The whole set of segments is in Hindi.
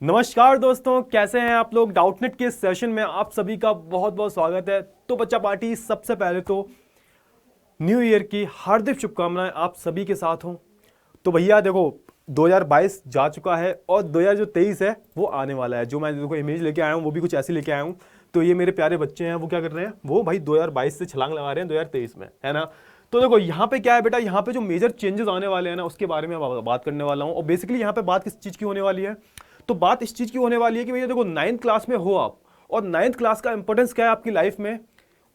नमस्कार दोस्तों, कैसे हैं आप लोग। डाउटनेट के सेशन में आप सभी का बहुत बहुत स्वागत है। तो बच्चा पार्टी, सबसे पहले तो न्यू ईयर की हार्दिक शुभकामनाएं आप सभी के साथ हों। तो भैया देखो, 2022 जा चुका है और 2023 है वो आने वाला है। जो मैं देखो इमेज लेके आया हूँ वो भी कुछ ऐसी लेके आया हूँ। तो ये मेरे प्यारे बच्चे हैं, वो क्या कर रहे हैं, वो भाई 2022 से छलांग लगा रहे हैं 2023 में, है ना। तो देखो यहाँ पे क्या है बेटा, यहाँ पे जो मेजर चेंजेस आने वाले हैं ना, उसके बारे में बात करने वाला हूँ। और बेसिकली यहाँ पे बात किस चीज़ की होने वाली है, तो बात इस चीज़ की होने वाली है कि भैया देखो, 9th क्लास में हो आप, और 9th क्लास का इंपॉर्टेंस क्या है आपकी लाइफ में,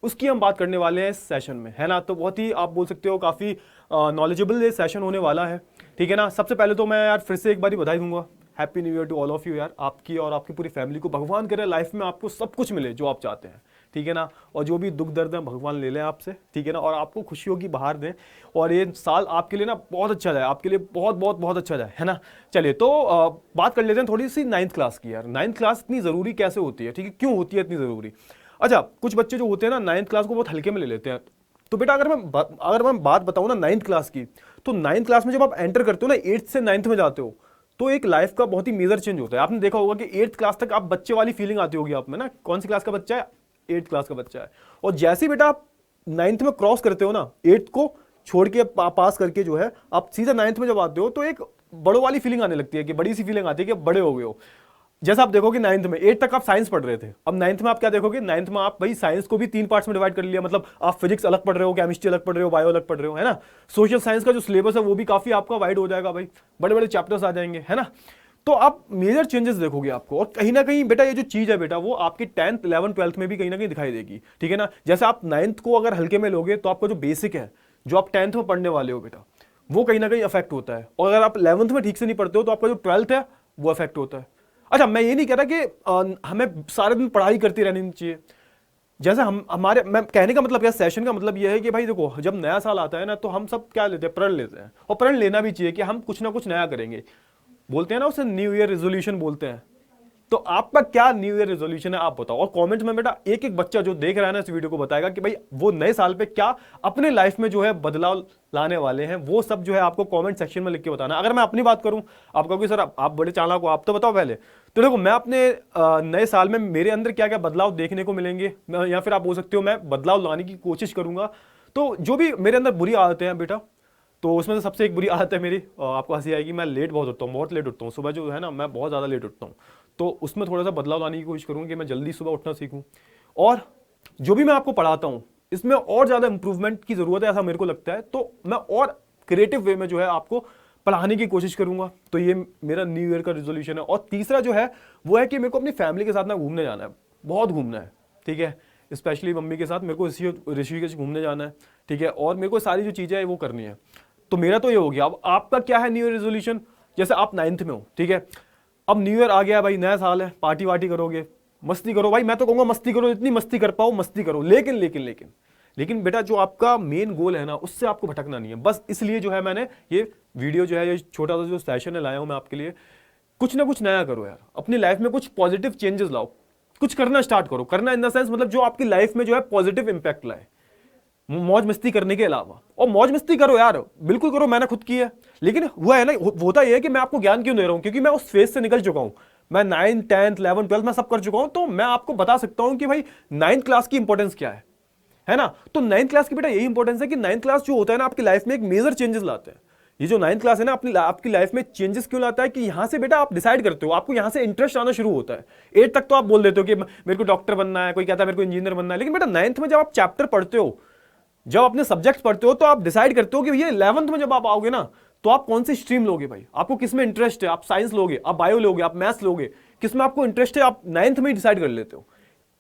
उसकी हम बात करने वाले हैं इस सेशन में, है ना। तो बहुत ही आप बोल सकते हो काफ़ी नॉलेजेबल ये सेशन होने वाला है, ठीक है ना। सबसे पहले तो मैं यार फिर से एक बार ही बधाई दूंगा, happy new year to all of you यार। आपकी और आपकी पूरी फैमिली को भगवान करे लाइफ में आपको सब कुछ मिले जो आप चाहते हैं, ठीक है ना। और जो भी दुख दर्द है भगवान ले लें आपसे, ठीक है ना, और आपको खुशियों की बहार दें। और ये साल आपके लिए ना बहुत अच्छा जाए, आपके लिए बहुत बहुत बहुत अच्छा जाए, है ना। चलिए तो बात कर लेते हैं थोड़ी सी 9th क्लास की यार। 9th क्लास इतनी ज़रूरी कैसे होती है, ठीक है, क्यों होती है इतनी ज़रूरी। अच्छा, कुछ बच्चे जो होते हैं ना 9th क्लास को बहुत हल्के में ले लेते हैं। तो बेटा अगर मैं बात बताऊं ना 9th क्लास की, तो 9th क्लास में जब आप एंटर करते हो ना, 8th से 9th में जाते हो, तो एक लाइफ का बहुत ही मेजर चेंज होता है। आपने देखा होगा कि 8th क्लास तक आप बच्चे वाली फीलिंग आती होगी आप में ना, कौन सी क्लास का बच्चा है, 8th क्लास का बच्चा है। और जैसे ही बेटा आप 9th में क्रॉस करते हो ना, 8th को छोड़ के पास करके जो है आप सीधा 9th में जब आते हो, तो एक बड़ों वाली फीलिंग आने लगती है, कि बड़ी सी फीलिंग आती है कि बड़े हो गए हो। जैसा आप देखोगे 9th में, 8 तक आप साइंस पढ़ रहे थे, अब 9th में आप क्या देखोगे, 9th में आप भाई साइंस को भी 3 पार्ट्स में डिवाइड कर लिया। मतलब आप फिजिक्स अलग पढ़ रहे हो, केमिस्ट्री अलग पढ़ रहे हो, बायो अलग पढ़ रहे हो, है ना। सोशल साइंस का जो सिलेबस है वो भी काफी आपका वाइड हो जाएगा भाई, बड़े बड़े चैप्टर्स आ जाएंगे, है ना। तो आप मेजर चेंजेस देखोगे आपको। और कहीं ना कहीं बेटा ये जो चीज है बेटा, वो आपकी 10th 11th 12th में भी कहीं ना कहीं दिखाई देगी, ठीक है ना। जैसे आप 9th को अगर हल्के में लोगे, तो आपका जो बेसिक है, जो आप 10th में पढ़ने वाले हो बेटा, वो कहीं ना कहीं अफेक्ट होता है। और अगर आप 11th में ठीक से नहीं पढ़ते हो, तो आपका जो 12th है वो अफेक्ट होता है। अच्छा, मैं ये नहीं कह रहा कि हमें सारे दिन पढ़ाई करती रहनी चाहिए। जैसे हम हमारे मैं कहने का मतलब क्या, सेशन का मतलब यह है कि भाई देखो, जब नया साल आता है ना, तो हम सब क्या लेते हैं, प्रण लेते हैं। और प्रण लेना भी चाहिए कि हम कुछ ना कुछ नया करेंगे। बोलते हैं ना उसे, न्यू ईयर रेजोल्यूशन बोलते हैं। तो आपका क्या न्यू ईयर रेजोल्यूशन है, आप बताओ। और कमेंट में बेटा एक एक बच्चा जो देख रहा है ना इस वीडियो को, बताएगा कि भाई वो नए साल पे क्या अपने लाइफ में जो है बदलाव लाने वाले हैं। वो सब जो है आपको कमेंट सेक्शन में लिख के बताना। अगर मैं अपनी बात करूं, आप कहोगे सर आप बड़े चालाक हो, आप तो बताओ पहले। तो देखो, मैं अपने नए साल में मेरे अंदर क्या क्या बदलाव देखने को मिलेंगे, या फिर आप बोल सकते हो मैं बदलाव लाने की कोशिश करूंगा। तो जो भी मेरे अंदर बुरी आदतें हैं बेटा, तो उसमें से सबसे एक बुरी आदत है मेरी, आपको हंसी आएगी, मैं लेट बहुत उठता हूँ, बहुत लेट उठता हूँ। सुबह जो है ना, मैं बहुत ज़्यादा लेट उठता हूँ। तो उसमें थोड़ा सा बदलाव लाने की कोशिश करूँगा कि मैं जल्दी सुबह उठना सीखूँ। और जो भी मैं आपको पढ़ाता हूँ, इसमें और ज़्यादा इंप्रूवमेंट की ज़रूरत है, ऐसा मेरे को लगता है। तो मैं और क्रिएटिव वे में जो है आपको पढ़ाने की कोशिश करूंगा। तो ये मेरा न्यू ईयर का रिजोल्यूशन है। और तीसरा जो है वो है कि मेरे को अपनी फैमिली के साथ ना घूमने जाना है, बहुत घूमना है, ठीक है। स्पेशली मम्मी के साथ मेरे को ऋषिकेश घूमने जाना है, ठीक है। और मेरे को सारी जो चीज़ें हैं वो करनी है। तो मेरा तो ये हो गया। अब आपका क्या है न्यू ईयर रेजोल्यूशन। जैसे आप 9th में हो, ठीक है, अब न्यू ईयर आ गया भाई, नया साल है, पार्टी वार्टी करोगे, मस्ती करो भाई। मैं तो कहूंगा मस्ती करो, जितनी मस्ती कर पाओ मस्ती करो। लेकिन लेकिन लेकिन लेकिन बेटा, जो आपका मेन गोल है ना, उससे आपको भटकना नहीं है। बस इसलिए जो है मैंने ये वीडियो जो है, ये छोटा सा जो सेशन है लाया हूं मैं आपके लिए। कुछ ना कुछ नया करो यार, अपनी लाइफ में कुछ पॉजिटिव चेंजेस लाओ, कुछ करना स्टार्ट करो। करना इन द सेंस मतलब जो आपकी लाइफ में जो है पॉजिटिव इंपैक्ट लाए, मौज मस्ती करने के अलावा। और मौज मस्ती करो यार, बिल्कुल करो, मैंने खुद की है। लेकिन हुआ है ना, होता यह है कि मैं आपको ज्ञान क्यों दे रहा हूं, क्योंकि मैं उस फेज से निकल चुका हूं। मैं 9th 10th 11th 12th मैं सब कर चुका हूं। तो मैं आपको बता सकता हूं कि भाई 9th क्लास की इंपॉर्टेंस क्या है ना। तो 9th क्लास की बेटा यही इंपॉर्टेंस है कि 9th क्लास जो होता है ना, आपकी लाइफ में एक मेजर चेंजेस लाते हैं। ये जो 9th क्लास है ना, अपनी आपकी लाइफ में चेंजेस क्यों लाता है, कि यहां से बेटा आप डिसाइड करते हो, आपको यहां से इंटरेस्ट आना शुरू होता है। 8 तक तो आप बोल देते हो कि मेरे को डॉक्टर बनना है, कोई कहता है मेरे को इंजीनियर बनना है। लेकिन बेटा 9th में जब आप चैप्टर पढ़ते हो, जब अपने सब्जेक्ट पढ़ते हो, तो आप डिसाइड करते हो कि ये 11th में जब आप आओगे ना, तो आप कौन सी स्ट्रीम लोगे भाई, आपको किस में इंटरेस्ट है। आप साइंस लोगे, आप बायो लोगे, आप मैथ्स लोगे, किस में आपको इंटरेस्ट है, आप 9th में ही डिसाइड कर लेते हो।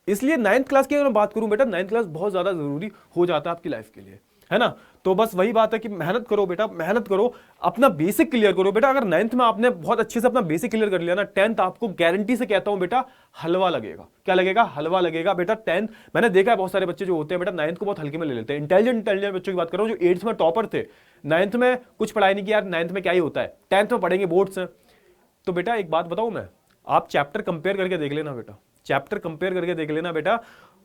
इसलिए 9th क्लास की अगर मैं बात करूं बेटा, 9th क्लास बहुत ज्यादा जरूरी हो जाता है आपकी लाइफ के लिए, है ना। तो बस वही बात है कि मेहनत करो बेटा, मेहनत करो, अपना बेसिक क्लियर करो बेटा। अगर 9th में आपने बहुत अच्छे से अपना बेसिक क्लियर कर लिया ना, 10th आपको गारंटी से कहता हूं बेटा हलवा लगेगा। क्या लगेगा, हलवा लगेगा बेटा। 10th मैंने देखा है बहुत सारे बच्चे जो होते हैं बेटा 9th को बहुत हल्के में ले लेते हैं। इंटेलिजेंट बच्चों की बात कर रहा हूं, जो 8th में टॉपर थे, 9th में कुछ पढ़ाई नहीं किया यार, 9th में क्या ही होता है, 10th में पढ़ेंगे बोर्ड्स हैं। तो बेटा एक बात बताऊं मैं, आप चैप्टर कंपेयर करके देख लेना बेटा, चैप्टर कंपेयर करके देख लेना बेटा।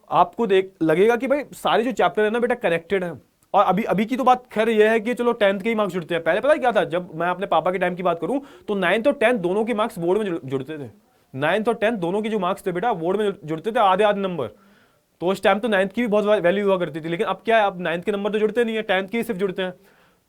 आपको देख लगेगा कि भाई सारे जो चैप्टर है ना बेटा कनेक्टेड है। और अभी अभी की तो बात खैर ये है कि चलो 10th के ही मार्क्स जुड़ते हैं। पहले पता है क्या था, जब मैं अपने पापा के टाइम की बात करूं, तो 9th और 10th दोनों के मार्क्स बोर्ड में जुड़ते थे। 9th और 10th दोनों के जो मार्क्स थे बेटा बोर्ड में जुड़ते थे आधे आधे नंबर। तो उस टाइम तो 9th की भी बहुत वैल्यू हुआ करती थी, लेकिन अब क्या है, अब 9th के नंबर तो जुड़ते नहीं है, 10th के ही सिर्फ जुड़ते हैं।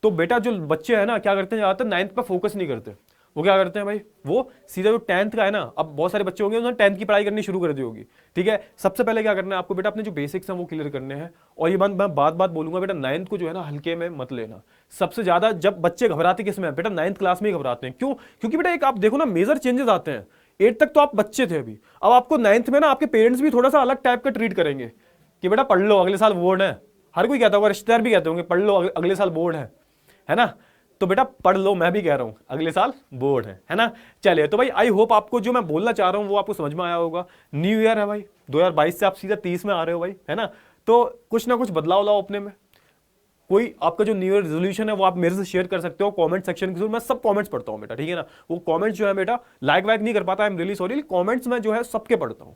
तो बेटा जो बच्चे हैं ना क्या करते हैं, ज़्यादातर 9th पर फोकस नहीं करते, वो क्या करते हैं भाई, वो सीधा जो 10th का है ना, अब बहुत सारे बच्चे होंगे उन्होंने 10th की पढ़ाई करनी शुरू कर दी होगी, ठीक है। सबसे पहले क्या करना है आपको बेटा, अपने जो बेसिक्स हैं वो क्लियर करने हैं। और ये बात मैं बात बोलूंगा बेटा, 9th को जो है ना हल्के में मत लेना। सबसे ज्यादा जब बच्चे घबराते किस में बेटा, 9th क्लास में ही घबराते हैं। क्यों? क्योंकि बेटा एक आप देखो ना मेजर चेंजेस आते हैं। 8 तक तो आप बच्चे थे अभी, अब आपको 9th में ना आपके पेरेंट्स भी थोड़ा सा अलग टाइप का ट्रीट करेंगे कि बेटा पढ़ लो अगले साल बोर्ड है। हर कोई कहता होगा, रिश्तेदार भी कहते होंगे पढ़ लो अगले साल बोर्ड है ना। तो बेटा पढ़ लो, मैं भी कह रहा हूं अगले साल बोर्ड है ना। चलिए तो भाई आई होप आपको जो मैं बोलना चाह रहा हूं वो आपको समझ में आया होगा। न्यू ईयर है भाई, 2022 से आप सीधा 30 में आ रहे हो भाई, है ना। तो कुछ ना कुछ बदलाव लाओ अपने में। कोई आपका जो न्यू ईयर रेजोल्यूशन है वो आप मेरे से शेयर कर सकते हो कमेंट सेक्शन के थ्रू। मैं सब कमेंट्स पढ़ता हूं बेटा, ठीक है ना। वो कमेंट्स जो है बेटा लाइक वाइक नहीं कर पाता, I am really sorry, comments में जो है सबके पढ़ता हूं।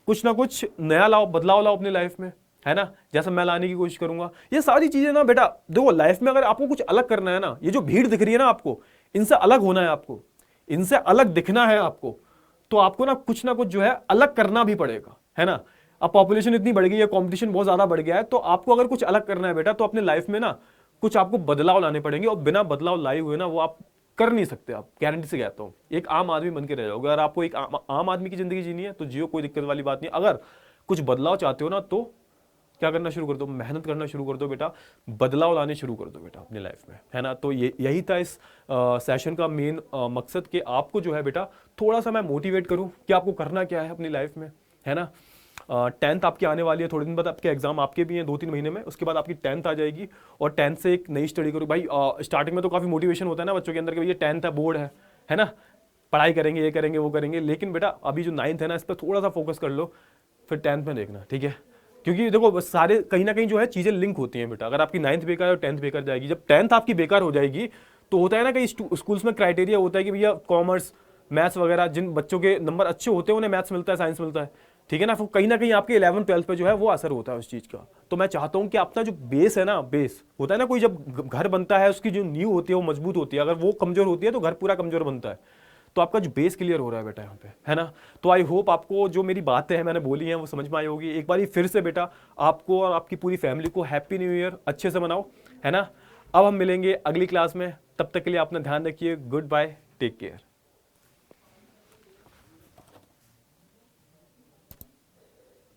कुछ ना कुछ नया लाओ, बदलाव लाओ अपनी लाइफ में, है ना, जैसा मैं लाने की कोशिश करूंगा। ये सारी चीजें ना बेटा देखो, लाइफ में अगर आपको कुछ अलग करना है ना, ये जो भीड़ दिख रही है ना आपको, इनसे अलग होना है आपको, इनसे अलग दिखना है आपको, तो आपको ना कुछ जो है अलग करना भी पड़ेगा, है ना। अब पॉपुलेशन इतनी बढ़ गई है, कंपटीशन बहुत ज्यादा बढ़ गया है, तो आपको अगर कुछ अलग करना है बेटा तो अपने लाइफ में ना कुछ आपको बदलाव लाने पड़ेंगे। और बिना बदलाव लाए हुए ना वो आप कर नहीं सकते, आप गारंटी से कहता हूं। एक आम आदमी बन के रह जाओगे। अगर आपको एक आम आदमी की जिंदगी जीनी है तो जियो, कोई दिक्कत वाली बात नहीं। अगर कुछ बदलाव चाहते हो ना तो क्या करना शुरू कर दो, मेहनत करना शुरू कर दो बेटा, बदलाव लाने शुरू कर दो बेटा अपनी लाइफ में, है ना। तो ये यही था इस सेशन का मेन मकसद, कि आपको जो है बेटा थोड़ा सा मैं मोटिवेट करूं कि आपको करना क्या है अपनी लाइफ में, है ना। 10th आपकी आने वाली है, थोड़े दिन बाद आपके एग्जाम आपके भी हैं 2-3 महीने में, उसके बाद आपकी 10th आ जाएगी। और 10th से एक नई स्टडी करो भाई। स्टार्टिंग में तो काफ़ी मोटिवेशन होता है ना बच्चों के अंदर कि ये 10th है, बोर्ड है ना, पढ़ाई करेंगे, ये करेंगे, वो करेंगे। लेकिन बेटा अभी जो 9th है ना, इस पर थोड़ा सा फोकस कर लो, फिर 10th में देखना, ठीक है। क्योंकि देखो सारे कहीं ना कहीं जो है चीज़ें लिंक होती हैं बेटा। अगर आपकी 9th बेकार है और 10th बेकार जाएगी, जब 10th आपकी बेकार हो जाएगी तो होता है ना कई स्कूल्स में क्राइटेरिया होता है कि भैया कॉमर्स मैथ्स वगैरह, जिन बच्चों के नंबर अच्छे होते हैं उन्हें मैथ्स मिलता है, साइंस मिलता है, ठीक है ना। फिर कहीं ना कहीं आपके 11th 12th पे जो है वो असर होता है उस चीज़ का। तो मैं चाहता हूँ कि अपना जो बेस है ना, बेस होता है ना, कोई जब घर बनता है उसकी जो नींव होती है वो मजबूत होती है, अगर वो कमजोर होती है तो घर पूरा कमजोर बनता है। तो आपका जो बेस क्लियर हो रहा है बेटा यहाँ पे, है ना। तो आई होप आपको जो मेरी बातें हैं मैंने बोली हैं वो समझ में आई होगी। एक बार फिर से बेटा आपको और आपकी पूरी फैमिली को हैप्पी न्यू ईयर, अच्छे से मनाओ, है ना। अब हम मिलेंगे अगली क्लास में, तब तक के लिए अपना ध्यान रखिए। Good bye, take care.